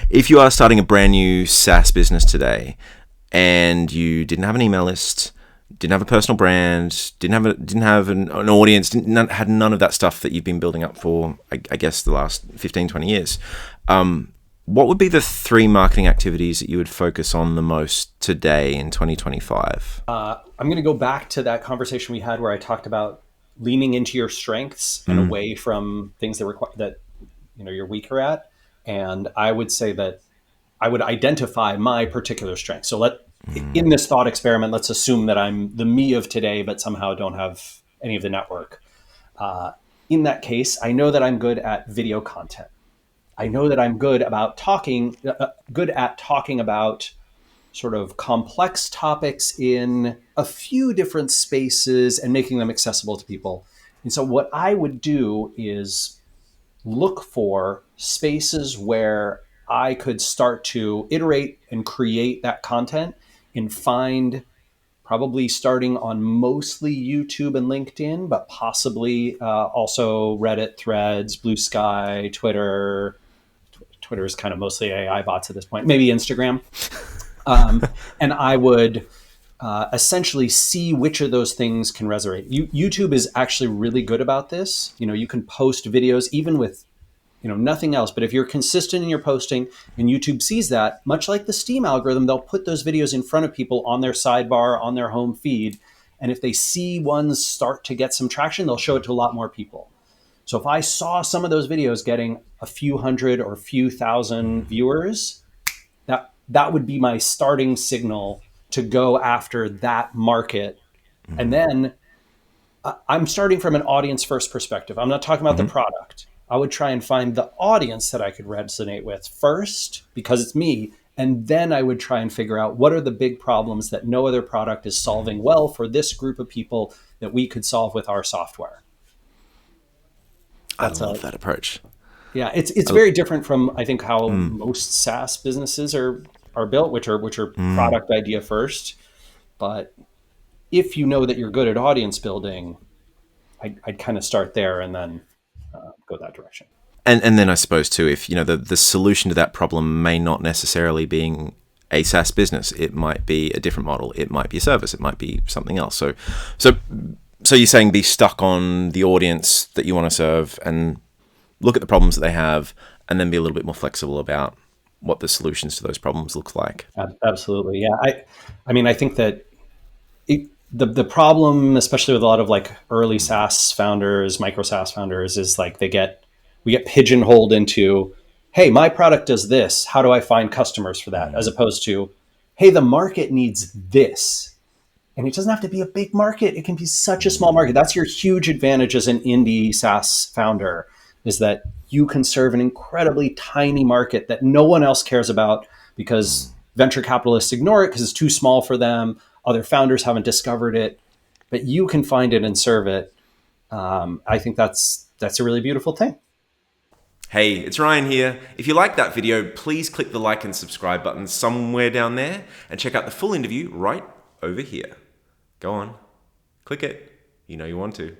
if you are starting a brand new SaaS business today and you didn't have an email list, didn't have a personal brand, didn't have an audience, had none of that stuff that you've been building up for, I guess, the last 15, 20 years, what would be the 3 marketing activities that you would focus on the most today in 2025? I'm going to go back to that conversation we had where I talked about leaning into your strengths and away from things that you're weaker at. And I would say that I would identify my particular strengths. So in this thought experiment, let's assume that I'm the me of today, but somehow don't have any of the network. In that case, I know that I'm good at video content. I know that I'm good at talking about sort of complex topics in a few different spaces and making them accessible to people. And so what I would do is look for spaces where I could start to iterate and create that content and find, probably starting on mostly YouTube and LinkedIn, but possibly also Reddit, Threads, Blue Sky, Twitter. Twitter is kind of mostly AI bots at this point, maybe Instagram. And I would essentially see which of those things can resonate. YouTube is actually really good about this. You can post videos even with nothing else. But if you're consistent in your posting and YouTube sees that, much like the Steam algorithm, they'll put those videos in front of people on their sidebar, on their home feed. And if they see ones start to get some traction, they'll show it to a lot more people. So if I saw some of those videos getting a few hundred or a few thousand viewers, that would be my starting signal to go after that market. And then I'm starting from an audience first perspective. I'm not talking about the product. I would try and find the audience that I could resonate with first because it's me. And then I would try and figure out what are the big problems that no other product is solving well for this group of people that we could solve with our software. I love that approach. Yeah, it's very different from, I think, how most SaaS businesses are built, which are product idea first. But if you know that you're good at audience building, I'd kind of start there and then go that direction. And then I suppose too, if the solution to that problem may not necessarily being a SaaS business, it might be a different model, it might be a service, it might be something else. So you're saying be stuck on the audience that you want to serve and look at the problems that they have, and then be a little bit more flexible about what the solutions to those problems look like. Absolutely, yeah. I think that the problem, especially with a lot of like early SaaS founders, micro SaaS founders, is like we get pigeonholed into, hey, my product does this. How do I find customers for that? As opposed to, hey, the market needs this. And it doesn't have to be a big market. It can be such a small market. That's your huge advantage as an indie SaaS founder, is that you can serve an incredibly tiny market that no one else cares about because venture capitalists ignore it because it's too small for them. Other founders haven't discovered it, but you can find it and serve it. I think that's a really beautiful thing. Hey, it's Ryan here. If you like that video, please click the like and subscribe button somewhere down there and check out the full interview right over here. Go on, click it. You know you want to.